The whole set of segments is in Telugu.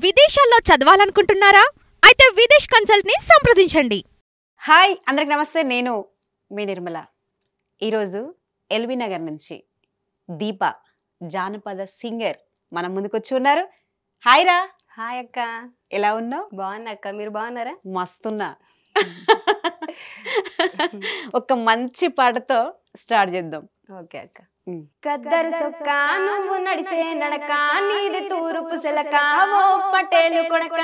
విదేశాల్లో చదవాలనుకుంటున్నారా? అయితే విదేశ్ కన్సల్ట్ ని సంప్రదించండి. హాయ్ అందరికి నమస్తే, నేను మీ నిర్మల. ఈరోజు ఎల్బీ నగర్ నుంచి దీప జానపద సింగర్ మన ముందుకు వచ్చి ఉన్నారు. హాయ్ రా. హాయ్ అక్క, ఎలా ఉన్నావు? బాగున్నా అక్క, మీరు బాగున్నారా? మస్తున్నా. ఒక మంచి పాటతో స్టార్ట్ చేద్దాం. ఓకే అక్క. కద్దరు సొక్క నువ్వు నడిసే నడక, నీది తూరుపు సెలక ఓ పటేలు కొడక,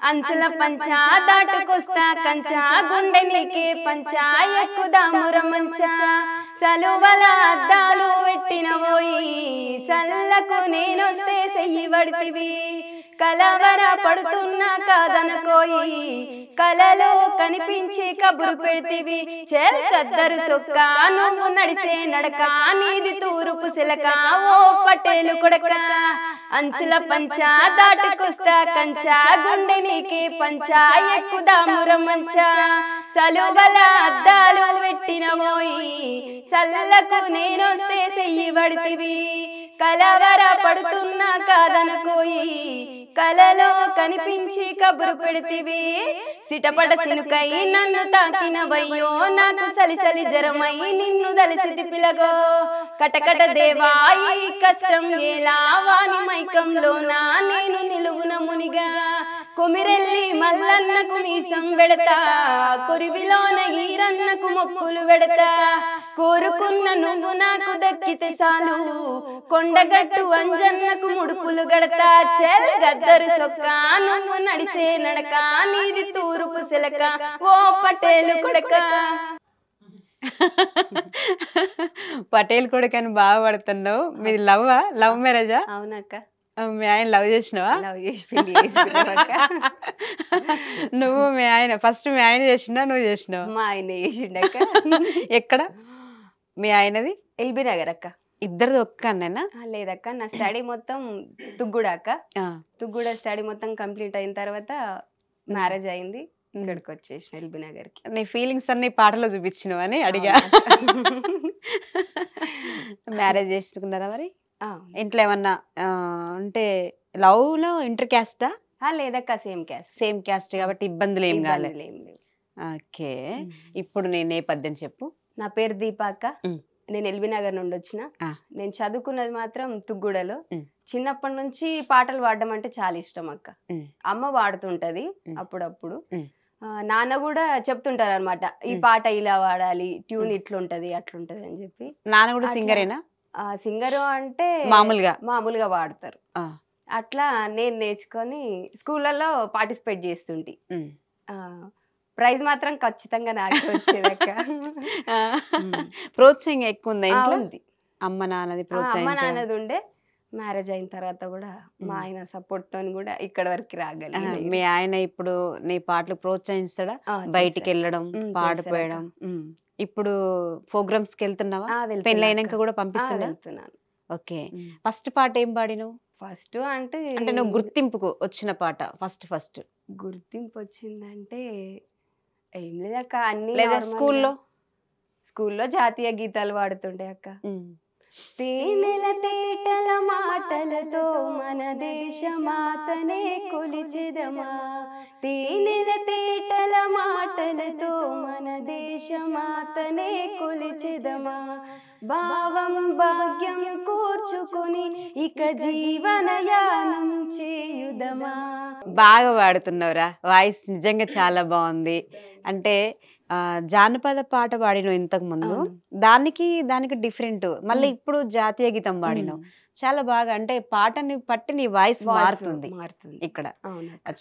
అంచుల పంచా దాటుకొస్తా కంచా, గుండె నీకే పంచా ఎక్కుదాముర మంచా, చలువల అద్దాలు పెట్టిన పోయి సల్లకు నేనొస్తే సెయ్యి పడితివి, కలవర పడుతున్నా కాదనుకోయి కలలో కనిపించి కబురు పెడితివి. చెల్ కద్దరు సొక్క నువ్వు నడిసే నడక, నీది తూరుపు సిలక ఓ పటేలు కొడక, అంచుల పంచా దాటుకొస్తా కంచా, గుండె నీకే పంచా ఎక్కుదాముర మంచా, చలువల అద్దాలు పెట్టిన పోయి సల్లకు నేనొస్తే సెయ్యి పడితివి, కలవర పడుతున్నా కాదనుకోయి కలలో కనిపించి కబురు పెడితివి. సిటపడ సినుకై నన్ను తాకినవయ్యో, నాకు సలిసలి జరమై నిన్ను దలిసిది పిలగో, కటకట దేవాయి కష్టం ఎలా వాని మైకంలోనా నేను నిలువున మునిగా, కొమిరెల్లి మల్లన్నకు మీసం వెడతా, కొరివిలోన ఈరన్నకు మొక్కులు వెడతా, కోరుకున్న నువ్వు నాకు దక్కితే చాలు, కొండగట్టు అంజన్నకు ముడుపులు గడతా. చెల్ గద్దరు సొక్క నువ్వు నడిసే నడక, నీది తూరుపు సిలక ఓ పటేలు కొడక. పటేల్ కొడుకని బాగా పడుతున్నావు. మీది లవ్ మ్యారేజా? అవునక్క. మీ ఆయన లవ్ చేసినావా? లవ్ చేసి నువ్వు మీ ఆయన ఫస్ట్ మీ ఆయన చేసిండా నువ్వు చేసినావా? మా ఆయన చేసిండక్క. ఎక్కడ మీ ఆయనది? ఎల్బీ నగర్ అక్క. ఇద్దరిది ఒక్కనేనా? లేదక్క, నా స్టడీ మొత్తం తుగ్గుడ అక్క. తుగ్గుడ స్టడీ మొత్తం కంప్లీట్ అయిన తర్వాత మ్యారేజ్ అయింది, ఇక్కడికి వచ్చేసిన ఎల్బీ నగర్ కి. నీ ఫీలింగ్స్ అన్ని పాటలో చూపించినావు అని అడిగా. మ్యారేజ్ చేసుకున్నారా మరి? ఇంట్లో ఏమన్నా అంటే లవ్ లో ఇంటర్ క్యాస్టా? లేదక్క, సేమ్ క్యాస్ట్. సేమ్ క్యాస్ట్ కాబట్టి ఇబ్బందులు ఏం కాలేదు. ఓకే, ఇప్పుడు నేను నేపథ్యం చెప్పు. నా పేరు దీప అక్క. నేను ఎల్బీ నగర్ నుండి వచ్చిన. నేను చదువుకున్నది మాత్రం తుగ్గుడలో. చిన్నప్పటి నుంచి పాటలు పాడడం అంటే చాలా ఇష్టం అక్క. అమ్మ పాడుతుంటది అప్పుడప్పుడు, నాన్న కూడా చెప్తుంటారు అనమాట, ఈ పాట ఇలా వాడాలి, ట్యూన్ ఇట్లుంటది అట్లుంటది అని చెప్పి. నాన్న కూడా సింగరేనా? సింగరు అంటే మామూలుగా వాడతారు. అట్లా నేను నేర్చుకొని స్కూళ్ళలో పార్టిసిపేట్ చేస్తుంటి. ప్రైజ్ మాత్రం ఖచ్చితంగా నాకు వచ్చేదక్క. ప్రోత్సాహం ఎక్కువ ఉంది. అమ్మ నాన్నది అమ్మ నాన్నది ఉండే. మ్యారేజ్ అయిన తర్వాత కూడా మా ఆయన సపోర్ట్ తోని కూడా ఇక్కడ వరకు రాగలిగాను. మీ ఆయన ఇప్పుడు నీ పాటలు ప్రోత్సహిస్తాడా? బయటికి వెళ్ళడం, పాడిపోయడం. ఇప్పుడు ప్రోగ్రామ్స్ కి వెళ్తున్నావా? పెళ్ళైనాక కూడా పంపిస్తున్నాను. ఓకే, ఫస్ట్ పాట ఏం పాడినావు? ఫస్ట్ అంటే నువ్వు గుర్తింపుకు వచ్చిన పాట ఫస్ట్ గుర్తింపు వచ్చిందంటే ఏం లేదక్క, అన్ని. లేదా స్కూల్లో జాతీయ గీతాలు పాడుతుండే అక్క. తేనెల తేటల మాటలతో మన దేశ మాతనే కొలిచెదమా, తేనెల తేటల మాటలతో మన దేశ మాతనే కొలిచెదమా, భావం భాగ్యం కూర్చుకొని ఇక జీవనయానం చేయుదమా. బాగా పాడుతున్నావురా, వాయిస్ నిజంగా చాలా బాగుంది. అంటే జానపద పాట పాడినావు ఇంతకు ముందు, దానికి డిఫరెంట్. మళ్ళీ ఇప్పుడు జాతీయ గీతం పాడినావు, చాలా బాగా. అంటే పాటని బట్టి నీ వాయిస్ మారుతుంది ఇక్కడ.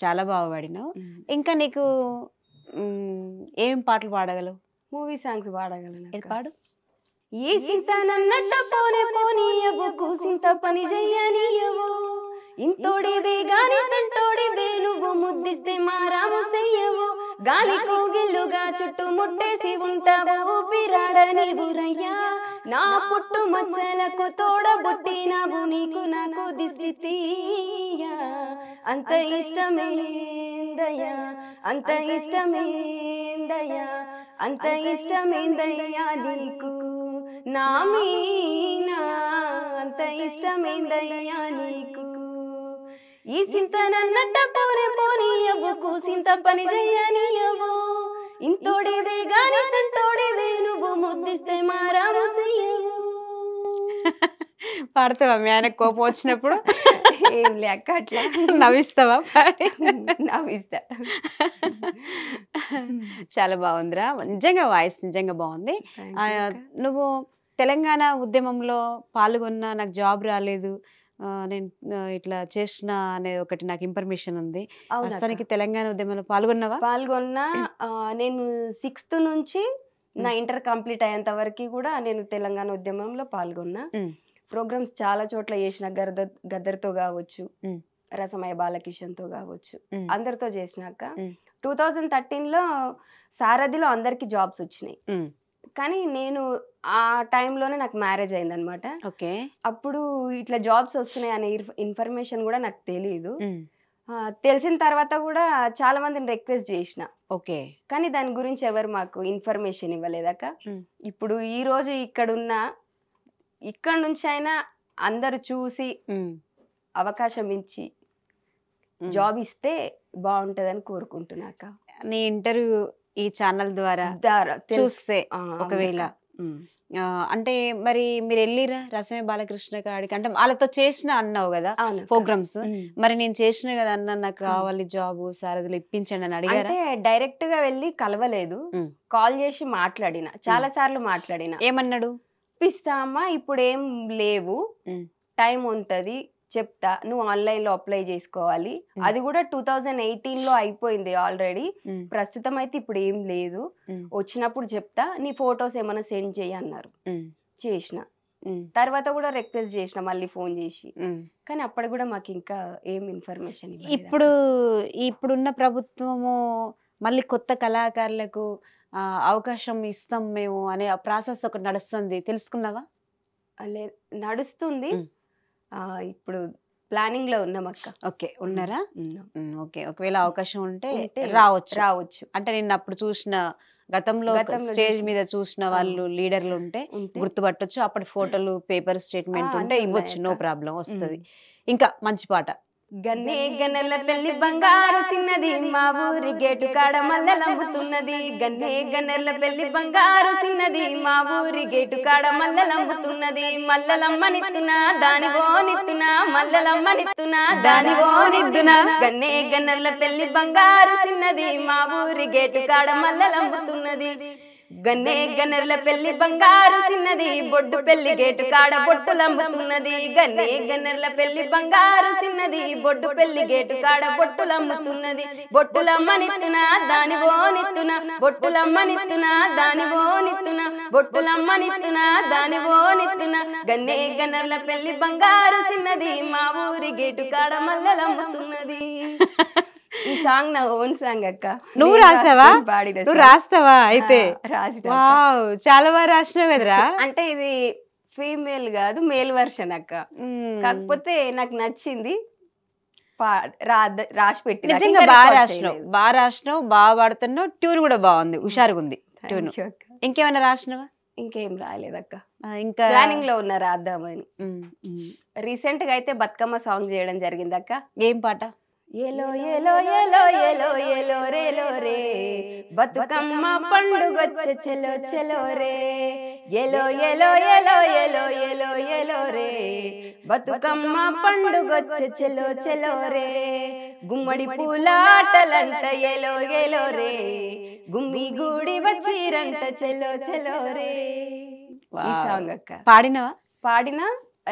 చాలా బాగా పాడినావు. ఇంకా నీకు ఏం పాటలు పాడగలవు? Movie songs పాడగలను. పాడు. ఈ సింత నన్నట్ట పోనే పోనీయవు, కూసింత పని చెయ్యనీయవు, ఇంతోడివే గాని సంటోడివే నువ్వు, ముద్దిస్తే మారాము చెయ్యవు, గాలి కోగిల్లుగా చుట్టూ ముట్టేసి ఉంటావు, ఊపిరాడని ఊరయ్యా, నా పుట్టు మచ్చలకు తోడబుట్టినావు, నీకు నాకు దిష్టి తీయా, అంత ఇష్టమేందయ్యా, అంత ఇష్టమేందయ్యా, అంత ఇష్టమేందయ్యా నీకు నా మీనా, అంత ఇష్టమేందయ్యా నీకు. ఈ సింత నన్నట్ట పోనే పోనీయవు కూసింత పని చెయ్యనీయవు ఇంతోడివే గాని సంతోడివే నువ్వు ముద్దిస్తే మారాము చెయ్యవు. పాడతావా మీ ఆయన కోపం వచ్చినప్పుడు? ఏం లేక అట్లా నవ్విస్తావా పాడి? నవ్విస్తా. చాలా బాగుందిరా, నిజంగా వాయిస్ నిజంగా బాగుంది. నువ్వు తెలంగాణ ఉద్యమంలో పాల్గొన్నా, నాకు జాబ్ రాలేదు, నేను ఇట్లా చేసిన అనే ఒకటి నాకు ఇన్ఫర్మేషన్ ఉంది. ప్రస్తుతానికి తెలంగాణ ఉద్యమంలో పాల్గొన్నావా? పాల్గొన్నా. నేను 6th నుంచి నా ఇంటర్ కంప్లీట్ అయ్యేంత వరకు కూడా నేను తెలంగాణ ఉద్యమంలో పాల్గొన్నా. ప్రోగ్రామ్స్ చాలా చోట్ల చేసిన, గద్దర్తో కావచ్చు, రసమయ బాలకిషన్తో కావచ్చు, అందరితో చేసినాక 2013లో సారథిలో అందరికి జాబ్స్ వచ్చినాయి. కానీ నేను ఆ టైంలోనే నాకు మ్యారేజ్ అయింది అనమాట. ఓకే. అప్పుడు ఇట్లా జాబ్స్ వస్తున్నాయి అనే ఇన్ఫర్మేషన్ కూడా నాకు తెలియదు. తెలిసిన తర్వాత కూడా చాలా మందిని రిక్వెస్ట్ చేసిన. ఓకే. కానీ దాని గురించి ఎవరు మాకు ఇన్ఫర్మేషన్ ఇవ్వలేదక్క. ఇప్పుడు ఈ రోజు ఇక్కడ నుంచి అయినా అందరు చూసి అవకాశం ఇచ్చి జాబ్ ఇస్తే బాగుంటదని కోరుకుంటున్నాక. నీ ఇంటర్వ్యూ ఈ ఛానల్ ద్వారా చూస్తే ఒకవేళ అంటే మరి మీరు వెళ్ళిరా రసమే బాలకృష్ణ కాడికి? అంటే వాళ్ళతో చేసిన అన్నావు కదా ప్రోగ్రామ్స్, మరి నేను చేసిన కదా అన్న, నాకు రావాలి జాబ్, సారథిలో ఇప్పించండి అని అడిగారా? డైరెక్ట్ గా వెళ్ళి కలవలేదు, కాల్ చేసి మాట్లాడిన, చాలా సార్లు మాట్లాడిన. ఏమన్నాడు? ఇప్పిస్తా అమ్మా, ఇప్పుడు ఏం లేవు, టైం ఉంటది, చెప్తా, నువ్వు ఆన్లైన్ లో అప్లై చేసుకోవాలి. అది కూడా 2018లో అయిపోయింది ఆల్రెడీ. ప్రస్తుతం అయితే ఇప్పుడు ఏం లేదు, వచ్చినప్పుడు చెప్తా, నీ ఫొటోస్ ఏమైనా సెండ్ చేయి అన్నారు. చేసిన తర్వాత కూడా రిక్వెస్ట్ చేసిన మళ్ళీ ఫోన్ చేసి, కానీ అప్పటి కూడా మాకు ఇంకా ఏం ఇన్ఫర్మేషన్. ఇప్పుడున్న ప్రభుత్వము మళ్ళీ కొత్త కళాకారులకు అవకాశం ఇస్తాం మేము అనే ప్రాసెస్ ఒకటి నడుస్తుంది, తెలుసుకున్నావా? నడుస్తుంది, ఇప్పుడు ప్లానింగ్ లో ఉన్నాం అక్క. ఓకే, ఉన్నారా? ఓకే, ఒకవేళ అవకాశం ఉంటే రావచ్చు. అంటే నేను అప్పుడు చూసిన, గతంలో స్టేజ్ మీద చూసిన వాళ్ళు లీడర్లు ఉంటే గుర్తుపట్టొచ్చు. అప్పటి ఫోటోలు, పేపర్ స్టేట్మెంట్ ఉంటే ఇవ్వచ్చు, నో ప్రాబ్లం, వస్తుంది. ఇంకా మంచి పాట. గన్నే గన్నెల పెళ్లి బంగారు సిన్నది, మా ఊరి గేటు కాడ మల్లెలంబుతున్నది. గన్నే గన్నెల పెళ్లి బంగారు సిన్నది, మా ఊరి గేటు కాడ మల్లెలంబుతున్నది. మల్లెలమ్మనిత్తునా దానివో నిత్తునా, మల్లెలమ్మనిత్తునా దానివో నిత్తునా. గన్నే గన్నెల పెళ్లి బంగారు సిన్నది, మా ఊరి గేటు కాడ మల్లెలంబుతున్నది. గన్నే గన్నెల పెళ్లి బంగారు సిన్నది, బొడ్డు పెళ్లి గేటు కాడ బొట్టులమ్ముతున్నది. గన్నే గన్నెల పెళ్లి బంగారు సిన్నది, బొడ్డు పెళ్లి గేటు కాడ బొట్టులమ్ముతున్నది. బొట్టులమ్మనిత్తునా దానివో నిత్తునా, బొట్టులమ్మనిత్తునా దానివో నిత్తునా, బొట్టులమ్మనిత్తునా దానివో నిత్తునా. గన్నే గన్నెల పెళ్లి బంగారు సిన్నది, మా ఊరి గేటు కాడ మల్లెలమ్ముతున్నది. ఈ సాంగ్ నా ఓన్ సాంగ్ అక్క. నువ్వు రాస్తావా? నువ్వు రాస్తావా? అయితే చాలా బాగా రాసినావు కదరా. అంటే ఇది ఫీమేల్ కాదు, మేల్ వర్షన్ అక్క. కాకపోతే నాకు నచ్చింది, రాసి పెట్టి. నిజంగా బాగా రాసినావు, బాగా పాడుతున్నావు, ట్యూన్ కూడా బాగుంది, హుషారుగా ఉంది ట్యూన్. ఇంకేమైనా రాసినావా? ఇంకేం రాలేదక్క, ఇంకా ప్లానింగ్ లో ఉన్నా రాద్దామని. రీసెంట్ గా అయితే బతుకమ్మ సాంగ్ చేయడం జరిగింది అక్క. ఏం పాట? ఎలో ఎలో ఎలో ఎలో ఎలో రేలో రే, బతుకమ్మ పండుగొచ్చే చెలో చెలో రే. ఎలో ఎలో ఎలో ఎలో ఎలో ఎలో రే, బతుకమ్మ పండుగొచ్చే చెలో చెలో రే. గుమ్మడి పూలాటలంట ఎలో ఎలో రే, గుమ్మి గూడి వచ్చిరంట చెలో చెలో రే. ఈ సాంగ్ అక్క. పాడినవా? పాడినా.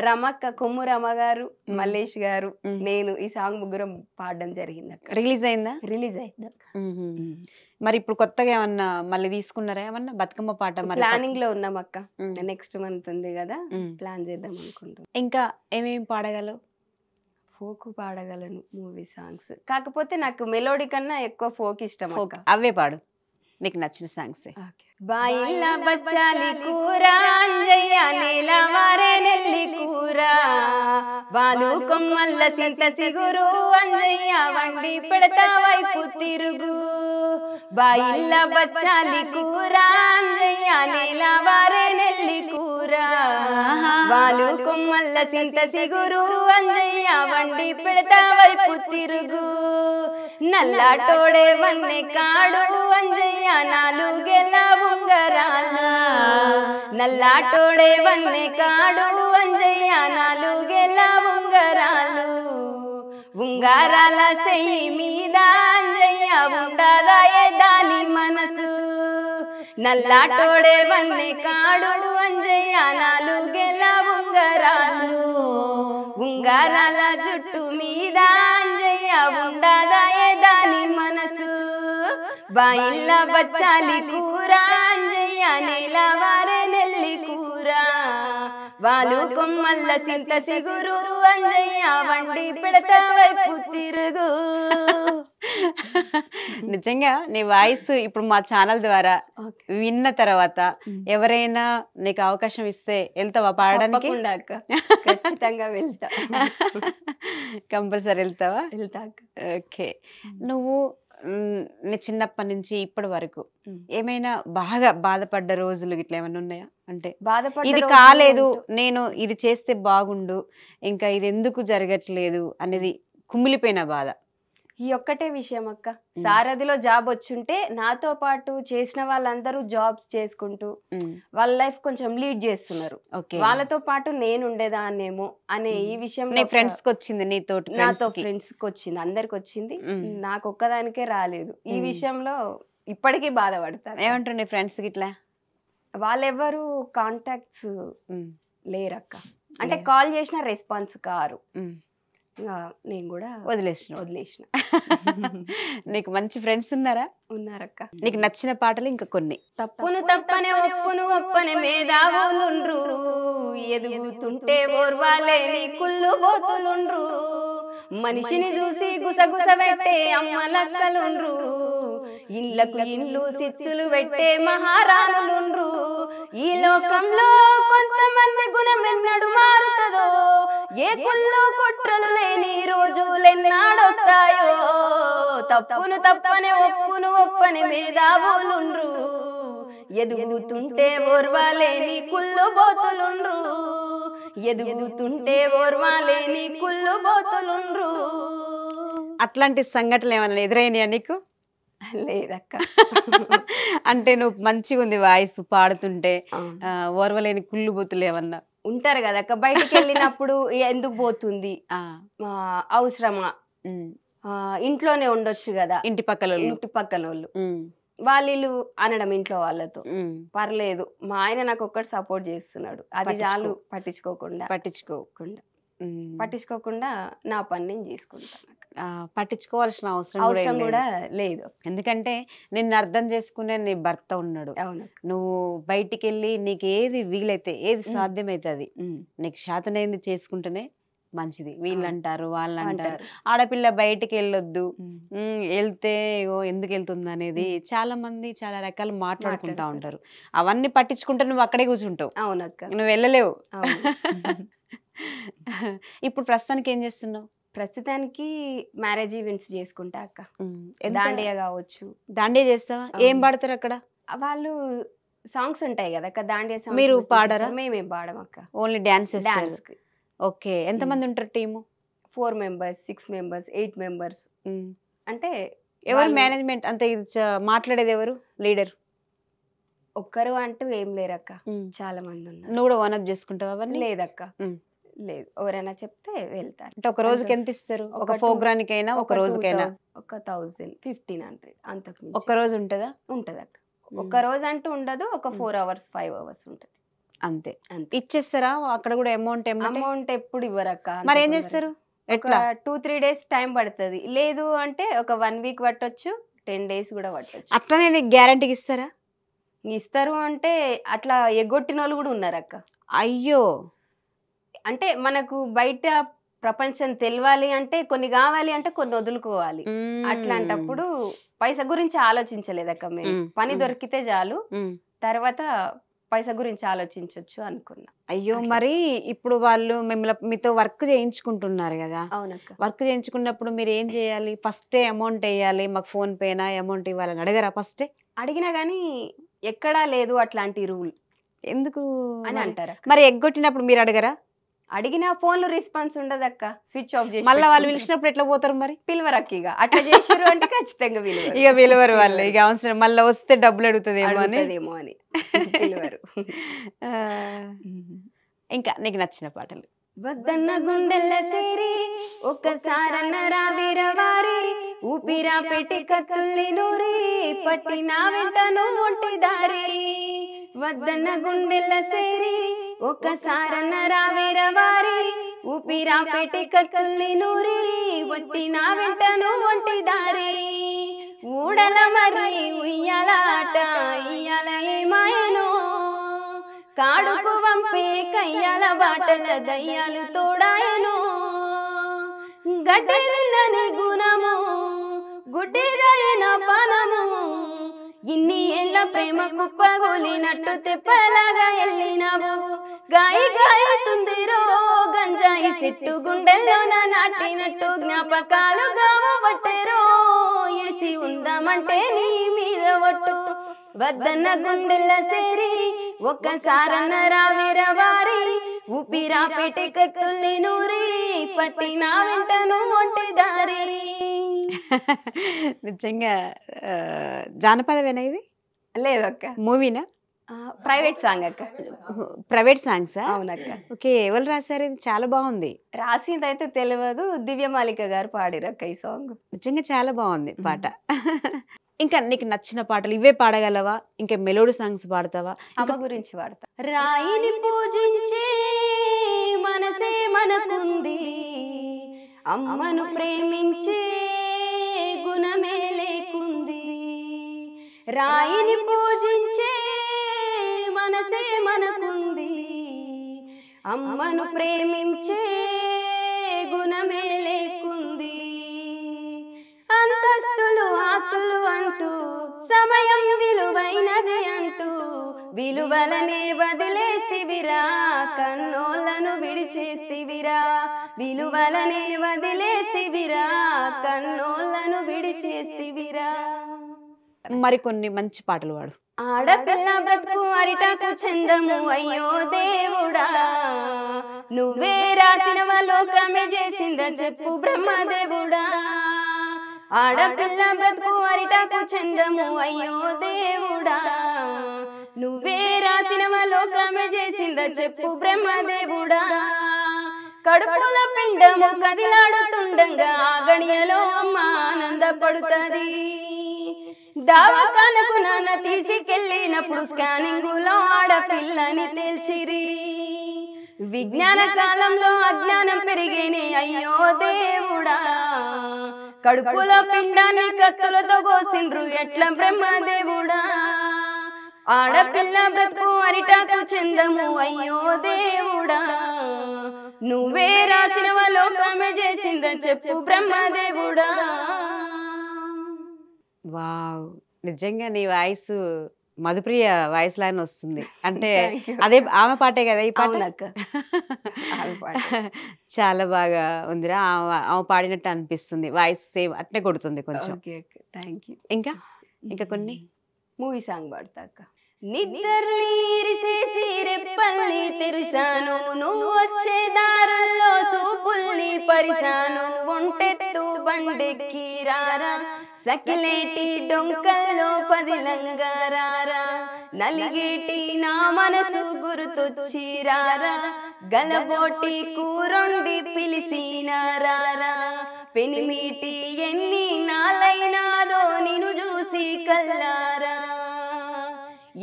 రమక్క, కొమ్ము రమ గారు, మల్లేష్ గారు, నేను ఈ సాంగ్ ముగ్గురం పాడడం జరిగింది. రిలీజ్ అయిందా? రిలీజ్ అయింది. మరి ఇప్పుడు కొత్తగా ఏమన్నా మళ్ళీ తీసుకున్నారా ఏమన్నా బతుకమ్మ పాట? ప్లానింగ్ లో ఉన్నాం అక్క, నెక్స్ట్ మంత్ ఉంది కదా, ప్లాన్ చేద్దాం అనుకుంటున్నాం. ఇంకా ఏమేమి పాడగలవు? ఫోక్ పాడగలను, మూవీ సాంగ్స్. కాకపోతే నాకు మెలోడీ కన్నా ఎక్కువ ఫోక్ ఇష్టం. అవే పాడు. నీకు నచ్చిన సాంగ్స్. బాయిల్ల బచ్చాలి కూర అంజయ్య నేలవారే నెల్లి కూర బాలు కొమ్మల్ల సింత సిగురు అంజయ్య వండి పెడతా వైపు తిరుగు బాయిల్ల బచ్చాలి కూర అంజయ్య నేలవారే నెల్లి కూర బాలు కొమ్మల్ల సింత సిగురు అంజయ్య వండి పెడతా వైపు తిరుగు నల్లాటోడే వన్నె కాడు అంజయ్య నాలుగెల్ల ఉంగరాలు నల్లాటోడే వన్నె కాడు అంజయ్య నాలుగెల్ల ఉంగరాలు ఉంగరాల చెయ్యి మీద అంజయ్య ఉండదాయే దాని మనసు నల్లాటోడే వన్నె కాడు అంజయ్య నాలుగెల్ల ఉంగరాలు ఉంగరాల జుట్టు మీద అంజయ్య ఉండదాయే దాని మనసు బాయిల్ల బచ్చాలి కూర అంజయ్య నేలవారే నెల్లి కూర బాలు కొమ్మల్ల సింత సిగురు అంజయ్య వండి పెడతా వైపు తిరుగు. నిజంగా నీ వాయిస్ ఇప్పుడు మా ఛానల్ ద్వారా విన్న తర్వాత ఎవరైనా నీకు అవకాశం ఇస్తే వెళ్తావా పాడడానికి? ఖచ్చితంగా వెళ్తా. కంపల్సరీ వెళ్తావా? వెళ్తా. ఓకే. నువ్వు నీ చిన్నప్పటి నుంచి ఇప్పటి వరకు ఏమైనా బాగా బాధపడ్డ రోజులు ఇట్లా ఏమైనా ఉన్నాయా? అంటే ఇది కాలేదు, నేను ఇది చేస్తే బాగుండు, ఇంకా ఇది ఎందుకు జరగట్లేదు అనేది కుమిలిపోయిన బాధ? ఈ ఒక్కటే విషయం అక్క, సారథిలో జాబ్ వచ్చుంటే నాతో పాటు చేసిన వాళ్ళందరూ జాబ్స్ చేసుకుంటూ వాళ్ళ లైఫ్ కొంచెం లీడ్ చేస్తున్నారు, వాళ్ళతో పాటు నేను ఉండేదాన్నేమో అనే ఈ విషయం ఫ్రెండ్స్ కి వచ్చింది, నాతో ఫ్రెండ్స్ కి వచ్చింది, అందరికి వచ్చింది, నాకు ఒక్కదానికే రాలేదు. ఈ విషయంలో ఇప్పటికీ బాధపడతాను. ఏమంటారు నీ ఫ్రెండ్స్ కి? ఇట్లా వాళ్ళెవరు కాంటాక్ట్స్ లేరక్క, అంటే కాల్ చేసిన రెస్పాన్స్ కారు, నేను కూడా వదిలేసిన. నీకు మంచి ఫ్రెండ్స్ ఉన్నారా? ఉన్నారక్క. నీకు నచ్చిన పాటలు ఇంకా కొన్ని? తప్పును తప్పనే ఒప్పును ఒప్పని మేధావులుండ్రు, ఎదుగుతుంటే ఓర్వాలేని కుళ్ళు బోతులుండ్రు, మనిషిని చూసి గుసగుస పెట్టే అమ్మలక్కలుండ్రు, ఇళ్లకు ఇల్లు సిచ్చులు పెట్టే మహారాణులుండ్రు, ఈ లోకంలో కొంతమంది గుణమెన్నడు మారుతుందో, ఏ కుళ్ళు కుట్రలు లేని రోజులెన్నాడొస్తాయో, తప్పును తప్పని ఒప్పును ఒప్పని మేధావులుండ్రు, ఎదుగుతుంటే ఓర్వాలేని కుళ్ళు బోతులుండ్రు, ఎదుగుతుంటే ఓర్వాలేని కుళ్ళు బోతులుండ్రు. అట్లాంటి సంఘటనలు ఏమన్నా ఎదురైనాయా నీకు? లేదక్క. అంటే నువ్వు మంచిగా ఉంది వాయిస్ పాడుతుంటే, ఓర్వలేని కుళ్ళు బోతులు ఏమన్నా ఉంటారు కదక్క, బయటికి వెళ్ళినప్పుడు ఎందుకు పోతుంది, అవసరమా, ఇంట్లోనే ఉండొచ్చు కదా, ఇంటి పక్కల వాళ్ళు వాళ్ళు అనడం ఇంట్లో వాళ్ళతో, పర్లేదు మా ఆయన నాకు ఒక్కటి సపోర్ట్ చేస్తున్నాడు, అది చాలు, పట్టించుకోకుండా నా పని నేను చేసుకుంటాను. పట్టించుకోవాల్సిన అవసరం కూడా లేదు, ఎందుకంటే నిన్ను అర్థం చేసుకునే నీ భర్త ఉన్నాడు. నువ్వు బయటికి వెళ్ళి నీకు ఏది వీలైతే, ఏది సాధ్యమైతే అది నీకు శాతనైంది చేసుకుంటేనే మంచిది. వీళ్ళంటారు వాళ్ళంటారు, ఆడపిల్ల బయటికి వెళ్ళొద్దు, వెళ్తే ఎందుకు వెళ్తుంది అనేది చాలా మంది చాలా రకాలు మాట్లాడుకుంటా ఉంటారు. అవన్నీ పట్టించుకుంటే నువ్వు అక్కడే కూర్చుంటావు. అవునక్క, నువ్వు వెళ్ళలేవు. ఇప్పుడు ప్రస్తుతానికి ఏం చేస్తున్నావు? ప్రస్తుతానికి మ్యారేజ్ ఈవెంట్స్ చేసుకుంటా అక్క. దాండియా కావచ్చు. దాండియా చేస్తావా? ఏం పాడతారు అక్కడ? వాళ్ళు సాంగ్స్ ఉంటాయి కదా అక్క, దాండియా సాంగ్స్. మీరు పాడరా? మేమేం పాడం అక్క, ఓన్లీ డాన్స్. ఓకే. ఎంతమంది ఉంటారు టీము? 4 members, 6 members, 8 members. అంటే ఎవరు మేనేజ్మెంట్ అంత మాట్లాడేది ఎవరు? లీడర్ ఒక్కరు అంటూ ఏం లేరక్క, చాలా మంది ఉన్నారు. నువ్వు కూడా ఓనప్ చేసుకుంటావా అవన్నీ? లేదక్క, లేదు, ఎవరైనా చెప్తే వెళ్తారు. అంటే ఒక రోజుకి ఎంత ఇస్తారు? ఒక ప్రోగ్రామ్కైనా ఒక రోజుకైనా? ఒక 1000-1500 అంతకు. ఒక రోజు ఉంటుందా? ఉంటదక్క. ఒక రోజు అంటూ ఉండదు, ఒక 4 hours 5 hours ఉంటది అంతే. ఇచ్చేస్తారా అక్కడ కూడా అమౌంట్? అమౌంట్ ఎప్పుడు ఇవ్వరక్క. మరి ఏం చేస్తారు? ఎట్లా? 2-3 days టైం పడుతుంది, లేదు అంటే ఒక 1 week పట్టొచ్చు, 10 days కూడా పట్టొచ్చు. అట్లనే నీకు గ్యారంటీకి ఇస్తారా? ఇస్తారు అంటే అట్లా ఎగ్గొట్టిన వాళ్ళు కూడా ఉన్నారక్క. అయ్యో. అంటే మనకు బయట ప్రపంచం తెలవాలి అంటే కొన్ని కావాలి అంటే కొన్ని వదులుకోవాలి. అట్లాంటప్పుడు పైసా గురించి ఆలోచించలేదక్క మేము. పని దొరికితే చాలు, తర్వాత పైసా గురించి ఆలోచించొచ్చు అనుకున్నా. అయ్యో మరి ఇప్పుడు వాళ్ళు మిమ్మల్ని మీతో వర్క్ చేయించుకుంటున్నారు కదా, అవునక్క. వర్క్ చేయించుకున్నప్పుడు మీరు ఏం చేయాలి? ఫస్టే అమౌంట్ వేయాలి, మాకు ఫోన్ పేనా అమౌంట్ ఇవ్వాలని అడగరా ఫస్టే? అడిగినా గానీ ఎక్కడా లేదు అట్లాంటి రూల్ ఎందుకు అని అంటారు. మరి ఎగ్గొట్టినప్పుడు మీరు అడగరా? అడిగినా ఫోన్లు రెస్పాన్స్ ఉండదక్క, స్విచ్ ఆఫ్ చేసి మళ్ళీ వాళ్ళు పిలిచినప్పుడు ఎట్లా పోతారు మరి? పిలువరక్క. ఇక అట్లా చేసారు అంటే ఖచ్చితంగా ఇక పిలవరు వాళ్ళు, ఇక అవసరం మళ్ళీ వస్తే డబ్బులు అడుగుతుందేమో అని పిలువరు. ఇంకా నీకు నచ్చిన పాటలు? వద్దన్న గుండెల్ల సేరి ఒక్కసారన్న రావిరవారి, ఊపిరా పెట్టి కత్తుల్ని నూరి పట్టిన వెంటను ఒంటి దారి. వద్దన్న గుండెల్ల సేరి ఒక్కసారన్న రావిరవారి, ఊపిరా పెట్టి కత్తుల్ని నూరి పట్టిన వెంటను ఒంటి దారి. ఊడల మరి ఉయ్యాల ఆట ఇయ్యాల ఏమాయనో, కాడుకు వంపే కయ్యాల బాటల దయ్యాలు తోడాయను. గడ్డెదిన్నని గుణము గుడ్డిదైన పానము, ఇన్ని ఏళ్ళ ప్రేమ కుప్పగోలినట్టు తెప్పలాగా వెళ్ళినవు. గాయి గాయతుందిరో గంజాయి చెట్టు గుండెల్లోన నాటినట్టు, జ్ఞాపకాలు గావబట్టెరో ఇడిసి ఉందామంటే నీ మీద ఒట్టు. వద్దన్న గుండెల్ల సేరి ఒక్కసారన్న రావిరవారి, ఊపిరా పెట్టి కత్తుల్ని నూరి పట్టిన వెంటను ఒంటి దారి. నిజంగా జానపదమేనా ఇది? లేదక్క, మూవీనా? ప్రైవేట్ సాంగ్ అక్క. ప్రైవేట్ సాంగ్సా? అవునక్క. ఓకే, ఎవరు రాశారు? ఇది చాలా బాగుంది. రాసిందైతే తెలియదు, దివ్యమాలిక గారు పాడిరక్క ఈ సాంగ్. నిజంగా చాలా బాగుంది పాట. ఇంకా నీకు నచ్చిన పాటలు ఇవే పాడగలవా? ఇంకా మెలోడీ సాంగ్స్ పాడతావా? అమ్మ గురించి పాడతా. రాయిని పూజించే మనసే మనకుంది, అమ్మను ప్రేమించే గుణమే లేకుంది. రాయిని పూజించే మనసే మనకుంది, అమ్మను ప్రేమించే గుణమే లేకుంది. అంతస్తులు ఆస్తులు అంటూ సమయం విలువైనది అంటూ, విలువలనే వదిలేస్తివిరా కన్నోళ్ళను విడిచేస్తివిరా. విలువలనే వదిలేస్తివిరా కన్నోళ్ళను విడిచేస్తివిరా. మరికొన్ని మంచి పాటలు పాడు. ఆడపిల్ల బ్రతుకు అరిటాకు చందము, అయ్యో దేవుడా నువ్వే రాసినవ లోకమే చేసింద చెప్పు బ్రహ్మదేవుడా. ఆడపిల్ల బ్రతుకు అరిటాకు చందము, అయ్యో దేవుడా నువ్వే రాసినవ లోకమే చేసింద చెప్పు బ్రహ్మదేవుడా. కడుపుల పిండము కదిలాడుతుండగా గడియలో అమ్మ ఆనందపడుతుంది. దావకాలకు నాన్న తీసుకెళ్ళినప్పుడు స్కానింగులో ఆడపిల్లని తేల్చిరి. విజ్ఞాన కాలంలో అజ్ఞానం పెరిగేనే అయ్యో దేవుడా. కడుపులో పిండాన్ని కత్తులతో కోసిండ్రు ఎట్ల బ్రహ్మదేవుడా. ఆడపిల్ల బ్రతుకు అరిటాకు చందము, అయ్యో దేవుడా నువ్వే రాసినవ లోకమే చేసింద చెప్పు బ్రహ్మదేవుడా. వావ్, నిజంగా నీ వాయిస్ మధుప్రియ వాయిస్ లాగానే వస్తుంది. అంటే అదే ఆమె పాటే కదా ఈ పాట? చాలా బాగా ఉందిరా, ఆమె పాడినట్టు అనిపిస్తుంది. వాయిస్ సేమ్ అట్నే కొడుతుంది కొంచెం. ఇంకా ఇంకా కొన్ని మూవీ సాంగ్ పాడతాక. నిద్రలీరిసేసి రెప్పల్ని తెరిసాను, నువ్వు వచ్చే దారుల్లో సూపుల్ని పరిసాను. ఒంటెత్తు బండెక్కి రారా, సకిలేటి డొంకల్లో పదిలంగా రారా. నలిగేటి నా మనసు గుర్తొచ్చి రారా, గలబోటి కూరొండి పిలిసిన రారా. పెనిమిటి ఎన్ని నాలైనాదో నిన్ను చూసి కల్లారా,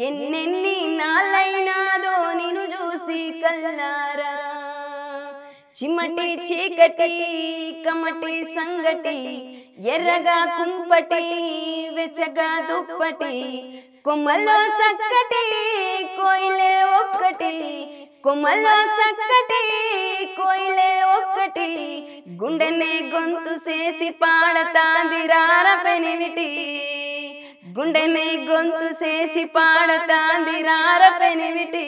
ఎన్నెన్ని నాలైనాదో నిన్ను చూసి కల్లారా. చిమ్మటి చీకటి కమ్మటి సంగటి, ఎర్రగా కుంపటి వెచ్చగా దుప్పటి, కొమ్మల్లో సక్కటి కోయిలే ఒక్కటి, కొమ్మల్లో సక్కటి కోయిలే ఒక్కటి గుండెనే గొంతు చేసి పాడతాంది రార పెనివిటి గుండెనే గొంతు చేసి పాడతాంది రార పెనివిటి.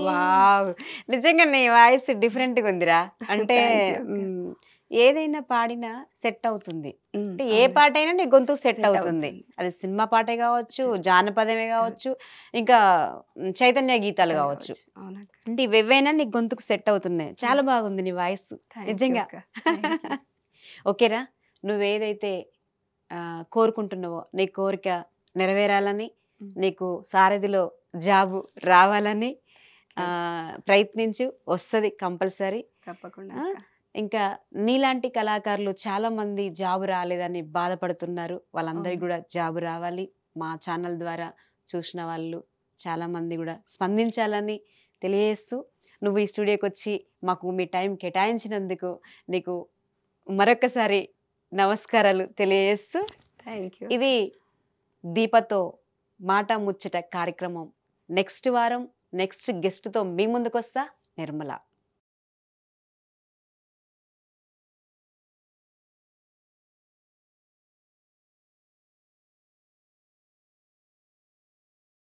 వావ్, నిజంగా నీ వాయిస్ డిఫరెంట్ గా ఉందిరా. అంటే ఏదైనా పాడినా సెట్ అవుతుంది. అంటే ఏ పాట అయినా నీ గొంతు సెట్ అవుతుంది. అది సినిమా పాటే కావచ్చు, జానపదమే కావచ్చు, ఇంకా చైతన్య గీతాలు కావచ్చు. అంటే ఇవేవైనా నీ గొంతుకు సెట్ అవుతున్నాయి. చాలా బాగుంది నీ వాయిస్ నిజంగా. ఓకేరా, నువ్వేదైతే కోరుకుంటున్నావో నీ కోరిక నెరవేరాలని, నీకు సారథిలో జాబు రావాలని ప్రయత్నించు, వస్తుంది కంపల్సరీ. తప్పకుండా. ఇంకా నీలాంటి కళాకారులు చాలా మంది జాబు రాలేదని బాధపడుతున్నారు. వాళ్ళందరికీ కూడా జాబు రావాలి. మా ఛానల్ ద్వారా చూసిన వాళ్ళు చాలా మంది కూడా స్పందించాలని తెలియజేస్తూ, నువ్వు ఈ స్టూడియోకి వచ్చి మాకు మీ టైం కేటాయించినందుకు నీకు మరొకసారి నమస్కారాలు తెలియజేస్తూ, ఇది దీపతో మాట ముచ్చట కార్యక్రమం. నెక్స్ట్ వారం నెక్స్ట్ గెస్ట్తో మీ ముందుకు వస్తా. నిర్మల.